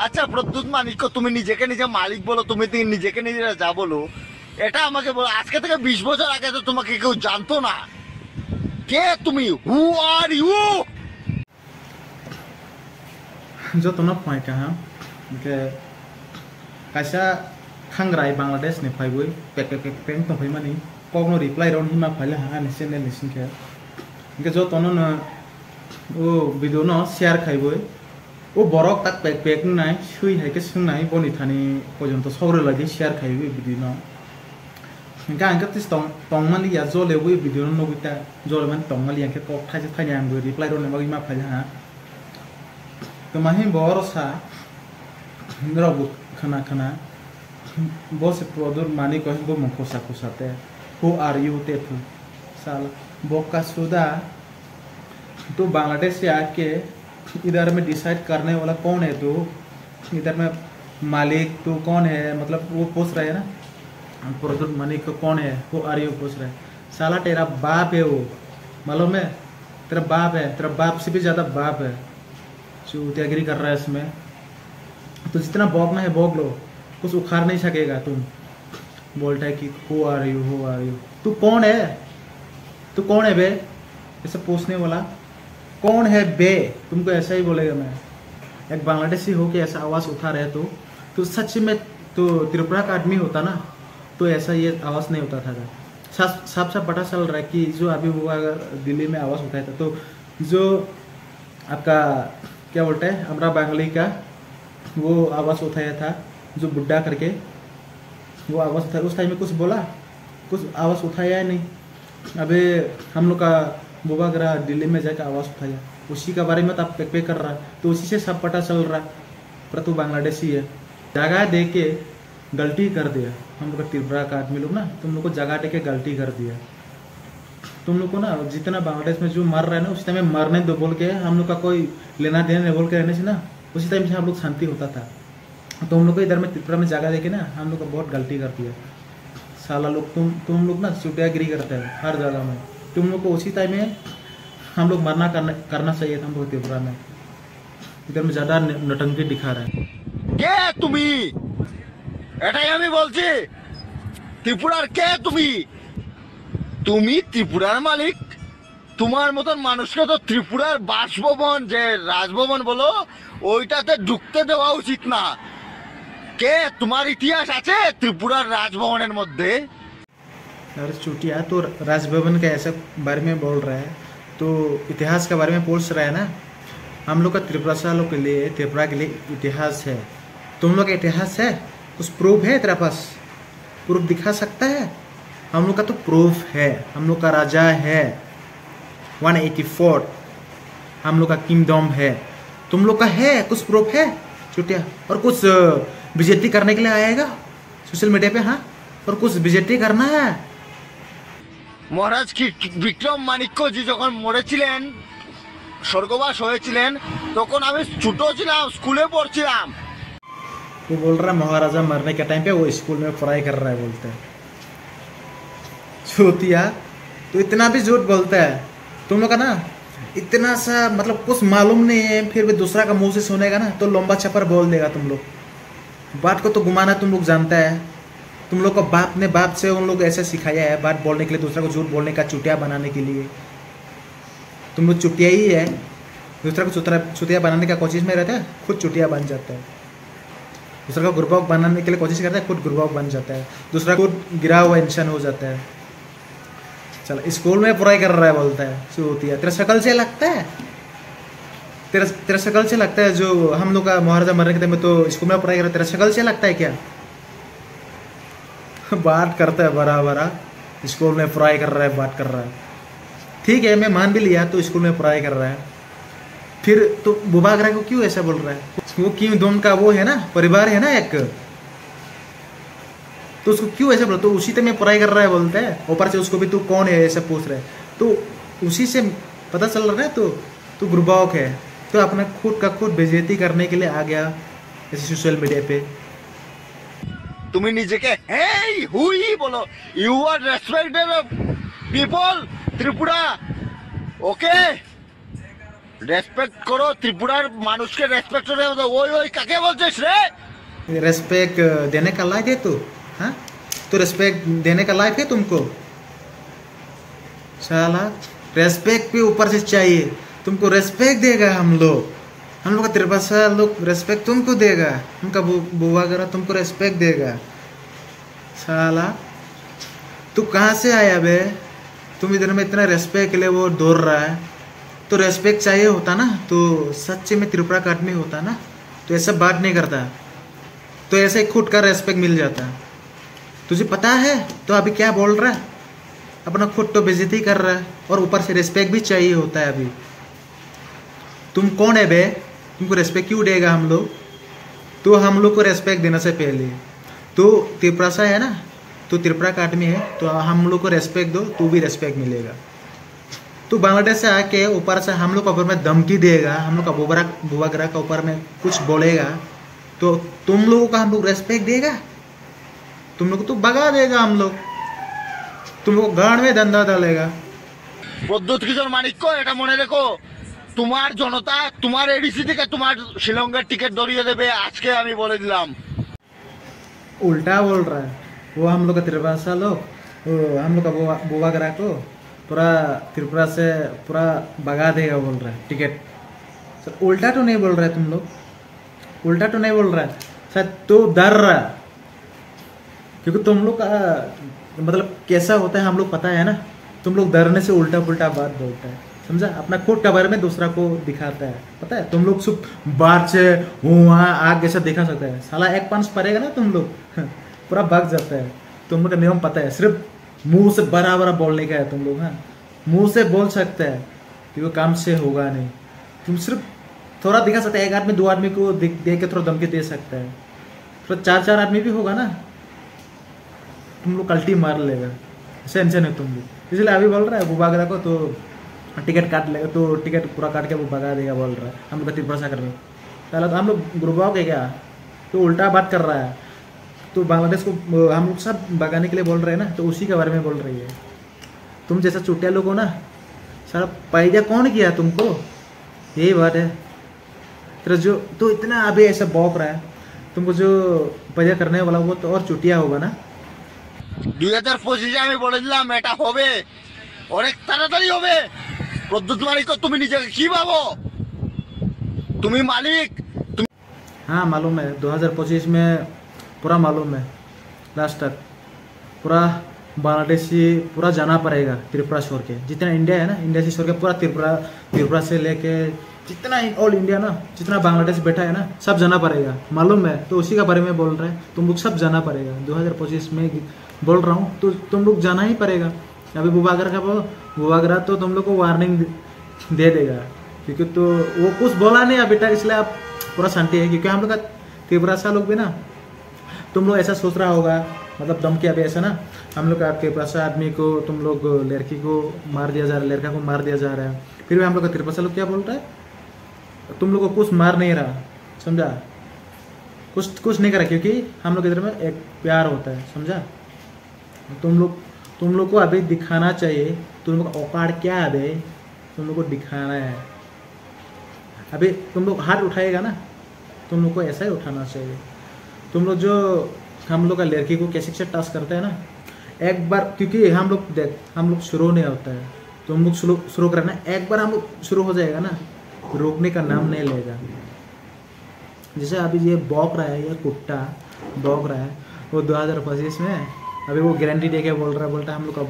আচ্ছা প্রদ্যুৎ মানিক্য, তুমি নিজেকে নিজে মালিক বলো, তুমি নিজেকে নিজে যা বলো, এটা আমাকে বলো। আজকে থেকে 20 বছর আগে তো তোমাকে কেউ জানতো না। কে তুমি? হু আর ইউ? जो तो ना पॉइंट है के कैसा खंगराई बांग्लादेश ने फाइबुई पेक पेक पेक पेंग तो फाइमानी कॉग्नो रिप्लाई राउंड हिमा फाइले हाँ निश्चिन के इनके जो तो ना वो वीडियो ना शेयर खाइबुई वो बरक तक पेक पेक नहीं शुई है के सुन नहीं बोनी थानी पोजन तो सौरे लगी शेयर खाइबुई वीडियो ना इनका इनका तिस तोंग माली या जो ले बुई वीडियो ना बिता जो ले मन तोंग माली इनके कॉक थाई से थाई यांग बुई रिप्लाई राउंड ने बागी मा फाइले हाँ तो माही बरसा नरबु खाना खाना बहुत से प्रोडक्ट मानी को हमको मुखोसा खुसाते हु आर यू तेफु साल बोका सुदा तो बांग्लादेश से आके इधर में डिसाइड करने वाला कौन है? तो इधर में मालिक तो कौन है? मतलब वो पूछ रहे हैं ना प्रोडक्ट मानी को कौन है? हु आर यू पूछ रहे साला तेरा बाप है वो, मालूम है? तेरा बाप है, तेरा बाप से भी ज़्यादा बाप है। चूतियागिरी कर रहा है इसमें। तो जितना भोगना है भोग लो, कुछ उखाड़ नहीं सकेगा। तुम बोलता है कि who are you, who are you, तू कौन है? तू कौन है बे? ऐसा पूछने वाला कौन है बे? तुमको ऐसा ही बोलेगा। मैं एक बांग्लादेशी हो के ऐसा आवाज़ उठा रहे तो सच में तो त्रिपुरा का आदमी होता ना तो ऐसा ये आवाज़ नहीं उठा था। साफ साफ पता चल रहा है कि जो अभी हुआ अगर दिल्ली में आवाज़ उठाया था तो जो आपका क्या बोलते हैं अमरा बांगली का वो आवाज़ उठाया था, जो बुड्ढा करके वो आवाज़ उठाया। उस टाइम में कुछ बोला, कुछ आवाज़ उठाया है नहीं। अबे हम लोग का बुबा गरा दिल्ली में जाकर आवाज़ उठाया, उसी के बारे में तो आप पे कर रहा है तो उसी से सब पता चल रहा है। पर तू बांग्लादेशी है, जगह दे के गलती कर दिया। हम लोग का त्रिपुरा का आदमी लोग ना तुम लोग को जगह दे के गलती कर दिया। तुम लोग को ना जितना बांग्लादेश में जो मर रहा है ना उसी टाइम में मरने दो बोल के हम लोग का कोई लेना देना नहीं बोल के रहने से ना उसी टाइम से हम लोग शांति होता था। तो हम लोग को इधर में त्रिपुरा में जगह देके ना हम लोग का बहुत गलती कर दिया। साला लोग तुम लोग ना चुटियागिरी करते हैं हर जगह में। तुम लोग को उसी टाइम में हम लोग मरना करना चाहिए था। हम लोग त्रिपुरा में इधर में ज़्यादा नटंकी दिखा रहा है। কে তুমি? এটাই আমি বলছি। ত্রিপুরার কে তুমি? তুমি ত্রিপুরার মালিক? তোমার মতন মানুষকে তো ত্রিপুরার বাসভবন যে রাজভবন বলো ওইটাতে ঢুকতে দেওয়া উচিত না। কে? তোমার ইতিহাস আছে ত্রিপুরার রাজভবনের মধ্যে? अरे चुटिया तो राजभवन के ऐसे बारे में बोल रहा है तो इतिहास के बारे में पूछ रहा है ना। हम लोग का त्रिपुरा वालों के लिए त्रिपुरा के लिए इतिहास है। तुम लोग का इतिहास है? कुछ प्रूफ है तेरा पास? प्रूफ दिखा सकता है? हम लोग का तो प्रूफ है। हम लोग का राजा है 184, हम लोग का किंगडम है। तुम लोग का है? कुछ प्रूफ है चुटिया? और कुछ बेइज्जती करने के लिए आएगा सोशल मीडिया पे? हाँ, और कुछ बेइज्जती करना है? মহারাজ কি বিক্রম মানিক্যজি যখন মরেছিলেন স্বর্গবাস হয়েছিলেন তখন আমি ছোট ছিলাম, স্কুলে পড়ছিলাম। वो बोल रहा है महाराजा मरने के टाइम पे वो स्कूल में पढ़ाई कर रहा है बोलते हैं। चूतिया तो इतना भी झूठ बोलता है। तुम लोग का ना इतना सा मतलब कुछ मालूम नहीं है फिर भी दूसरा का मुंह से सुनेगा ना तो लंबा छपर बोल देगा। तुम लोग बात को तो घुमाना तुम लोग जानता है। तुम लोग को बाप ने बाप से उन लोग ऐसे सिखाया है बात बोलने के लिए, दूसरा को झूठ बोलने का, चुटिया बनाने के लिए। तुम लोग चुटिया ही है। दूसरा को चुटिया बनाने का कोशिश में रहता है, खुद चुटिया बन जाता है। दूसरा को गुरबाग बनाने के लिए कोशिश करता है, खुद गुरबाग बन जाता है। दूसरा खुद गिरा हुआ इंसान हो जाता है। चल स्कूल में पढ़ाई कर रहा है बोलता है चुटिया। तेरा शक्ल से लगता है, तेरा शक्ल से लगता है जो हम लोग का महाराजा मरने के टाइम में तो स्कूल में पढ़ाई कर रहा है। तेरा शक्ल से लगता है क्या? बात करता है बड़ा बड़ा, स्कूल में पढ़ाई कर रहा है, बात कर रहा है। ठीक है मैं मान भी लिया तो स्कूल में पढ़ाई कर रहा है, फिर तो बुबागरा को क्यों ऐसा बोल रहा है? वो क्यों दोम का वो है ना परिवार है ना एक, तो उसको क्यों ऐसा बोल? तो उसी तरह में पढ़ाई कर रहा है बोलता है। ऊपर से उसको भी तू कौन है ऐसा पूछ रहा है तो उसी से पता चल रहा है तो तू गुरबाग है। तो अपना खुद का खुद बेइज्जती करने के लिए आ गया ऐसे सोशल मीडिया पे। তুমি নিজেকে হেই হুই বলো। You are respected people Tripura. Okay respect করো, ত্রিপুরার মানুষকে রেসপেক্ট করে। ওই ওই কাকে বলছিস রে? रेस्पेक्ट देने का लायक है तू? हाँ, तो रेस्पेक्ट देने का लायक है तुमको? साला रेस्पेक्ट भी ऊपर से चाहिए, तुमको रेस्पेक्ट देगा हम लोग का त्रिभाषा लोग रेस्पेक्ट तुमको देगा, उनका बुआ वगैरह तुमको रेस्पेक्ट देगा। साला तू कहाँ से आया बे? तुम इधर में इतना रेस्पेक्ट के लिए वो दौड़ रहा है, तो रेस्पेक्ट चाहिए होता ना तो सच्चे में त्रिपुरा का आदमी होता ना, तो ऐसा बात नहीं करता, तो ऐसे ही खुद का रेस्पेक्ट मिल जाता। तुझे पता है तो अभी क्या बोल रहा है? अपना खुद तो बेइज्जती कर रहा है और ऊपर से रेस्पेक्ट भी चाहिए होता है। अभी तुम कौन है बे? तुमको रेस्पेक्ट क्यों देगा हम लोग? तो हम लोग को रेस्पेक्ट देने से पहले तो त्रिपुरा से है ना, तो त्रिपुरा का आदमी है, तो हम लोग को रेस्पेक्ट दो, तू भी रेस्पेक्ट मिलेगा। तू बांग्लादेश से आके ऊपर से हम लोग के ऊपर में धमकी देगा, हम लोग का बुवागरा का ऊपर में कुछ बोलेगा, तो तुम लोगों का हम लोग रेस्पेक्ट देगा? तुम लोग को तो भगा देगा हम लोग, तुम लोग गाड़ में धंधा डालेगा। প্রদ্যুৎ কিশোর মানিক্য, এটা মনে রেখো, তোমার জনতা তোমার এডিসি থেকে তোমার শিলংয়ের টিকিট ধরিয়ে দেবে আজকে, আমি বলে দিলাম। उल्टा बोल रहा है वो, हम लोग का त्रिभाषा लोग वो हम लोग का बुवागरा को पूरा त्रिपुरा से पूरा भगा देगा बोल रहा है टिकट। सर उल्टा तो नहीं बोल रहा है तुम लोग, उल्टा तो नहीं बोल रहा है सर, तो डर रहा है, क्योंकि तुम लोग का मतलब कैसा होता है हम लोग पता है ना, तुम लोग डरने से उल्टा पुल्टा बात बोलता है, समझा? अपना खुद का बारे में दूसरा को दिखाता है, पता है? तुम लोग सिर्फ बाहर से वहाँ आग जैसा दिखा सकता है, साला एक पंच पड़ेगा ना तुम लोग पूरा भाग जाता है। तुम लोग का नियम पता है, सिर्फ मुंह से बड़ा बड़ा बोलने का है तुम लोग। हाँ, मुंह से बोल सकते हैं क्योंकि काम से होगा नहीं, तुम सिर्फ थोड़ा दिखा सकते हैं, एक आदमी दो आदमी को देख के थोड़ा धमकी दे सकता है, थोड़ा चार आदमी भी होगा ना, तुम लोग कल्टी मार लेगा, टेंशन है तुम लोग। इसलिए अभी बोल रहा है बुवागरा को तो टिकट काट लेगा, तो टिकट पूरा काट के वो भगा देगा बोल रहा है, हम लोग का त्रिपुरा कर रहे हैं। पहले तो हम लोग गुरुबाव के क्या, तो उल्टा बात कर रहा है, तो बांग्लादेश को हम लोग सब भगाने के लिए बोल रहे हैं ना, तो उसी के बारे में बोल रही है। तुम जैसा चुटिया लोग हो ना, सारा पैदा कौन किया तुमको, यही बात है। तेरा जो तो इतना अभी ऐसा बौक रहा है, तुमको जो पैदा करने वाला वो तो और चुटिया होगा ना। 2025 আমি বলে দিলাম এটা হবে, অনেক তাড়াতাড়ি হবে। প্রদ্যুৎ মানিক্য, তুমি নিজেকে কি ভাবো? তুমি মালিক। हाँ मालूम है, 2025 में पूरा मालूम है, लास्ट तक पूरा बांग्लादेशी पूरा जाना पड़ेगा त्रिपुरा छोड़ के, जितना इंडिया है ना, इंडिया से छोड़ के पूरा त्रिपुरा से लेके जितना ऑल इंडिया ना, जितना बांग्लादेश बैठा है ना, सब जाना पड़ेगा, मालूम है। तो उसी का बारे में बोल रहे हैं, तुम लोग सब जाना पड़ेगा 2025 में बोल रहा हूँ, तो तुम लोग जाना ही पड़ेगा। अभी बुवागरा तो तुम लोग को वार्निंग दे देगा, क्योंकि तो वो कुछ बोला नहीं अभी तक, इसलिए आप पूरा शांति है। क्योंकि हम लोग का त्रिपुरा सा लोग भी ना, तुम लोग ऐसा सोच रहा होगा, मतलब धमकी अभी ऐसा ना, हम लोग का त्रिपुरा सा आदमी को तुम लोग लड़की को मार दिया जा रहा है, लड़का को मार दिया जा रहा है, फिर भी हम लोग का त्रिपुरा सा लोग क्या बोल रहा है, तुम लोग को कुछ मार नहीं रहा, समझा? कुछ नहीं करा, क्योंकि हम लोग इधर में एक प्यार होता है, समझा? तुम लोग को अभी दिखाना चाहिए, तुम लोग का औकात क्या है अभी, तुम लोग को दिखाना है। अभी तुम लोग हाथ उठाएगा ना, तुम लोग को ऐसा ही उठाना चाहिए। तुम लोग जो हम लोग का लड़की को कैसे कैसे टच करते हैं ना, एक बार, क्योंकि हम लोग देख, हम लोग शुरू नहीं होता है, तुम लोग शुरू करना, एक बार हम लोग शुरू हो जाएगा ना, रोकने का नाम नहीं लेगा। जैसे अभी ये बौक रहा है, ये कुत्ता बौक रहा है, वो 2025 में अभी वो गारंटी दे के बोलता हम लोग का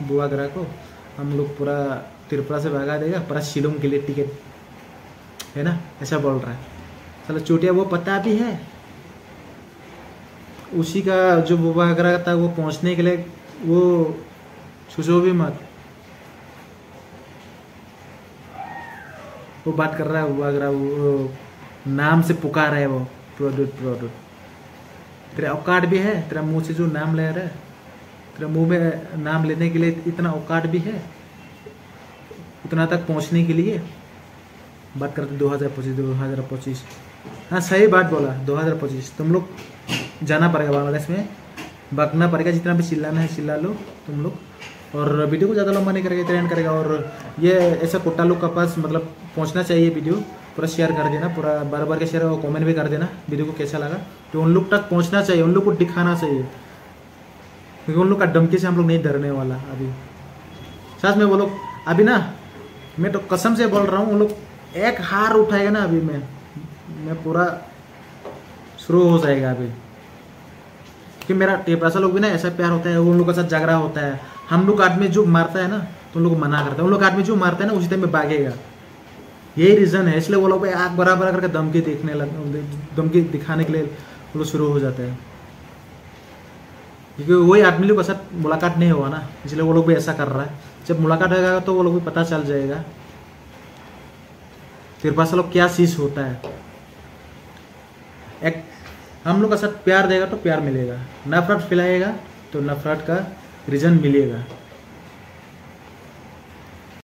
बुवागरा को हम लोग पूरा त्रिपुरा से भगा देगा, पूरा शिलोंग के लिए टिकट है ना, ऐसा बोल रहा है। चलो चोटिया वो पता भी है, उसी का जो बुवागरा था वो पहुंचने के लिए वो सोचो भी मत, वो बात कर रहा है बुवागरा, वो नाम से पुकार है, वो प्रोड्यूट तेरा औकात भी है, तेरा मुंह से जो नाम ले रहा है, तेरा मुंह में नाम लेने के लिए इतना औकात भी है, उतना तक पहुंचने के लिए बात करते 2025। हाँ सही बात बोला, 2025 तुम लोग जाना पड़ेगा बांग्लादेश में, भागना पड़ेगा, जितना भी चिल्लाना है चिल्ला लो तुम लोग, और वीडियो को ज़्यादा लंबा नहीं करेगा, ट्रेंड करेगा। और ये ऐसा कुत्ता लोग का पास मतलब पहुंचना चाहिए वीडियो, पूरा शेयर कर देना, पूरा बार बार के शेयर और कमेंट भी कर देना वीडियो को कैसा लगा। तो उन लोग तक पहुंचना चाहिए, उन लोग को दिखाना चाहिए, क्योंकि उन लोग का धमकी से हम लोग नहीं डरने वाला अभी। सच में वो लोग अभी ना, मैं तो कसम से बोल रहा हूँ, उन लोग एक हार उठाएगा ना अभी मैं पूरा शुरू हो जाएगा अभी। कि मेरा टेपरासा लोग भी ना ऐसा प्यार होता है, वो उन लोग के साथ झगड़ा होता है। हम लोग आदमी जो मारता है ना तो उन लोग को मना करता है, उन लोग आदमी जो मारता है ना उसी टाइम में भागेगा। यही रीज़न है, इसलिए वो लोग आग बराबर करके धमकी दिखाने के लिए वो लोग शुरू हो जाते हैं, क्योंकि वही आदमी लोग के साथ मुलाकात नहीं हुआ ना, इसलिए वो लोग भी ऐसा कर रहा है। जब मुलाकात होगा तो वो लोग भी पता चल जाएगा टेपरासा लोग क्या चीज़ होता है। एक हम लोग का साथ प्यार देगा तो प्यार मिलेगा, नफरत फैलाएगा तो नफरत का रीज़न मिलेगा।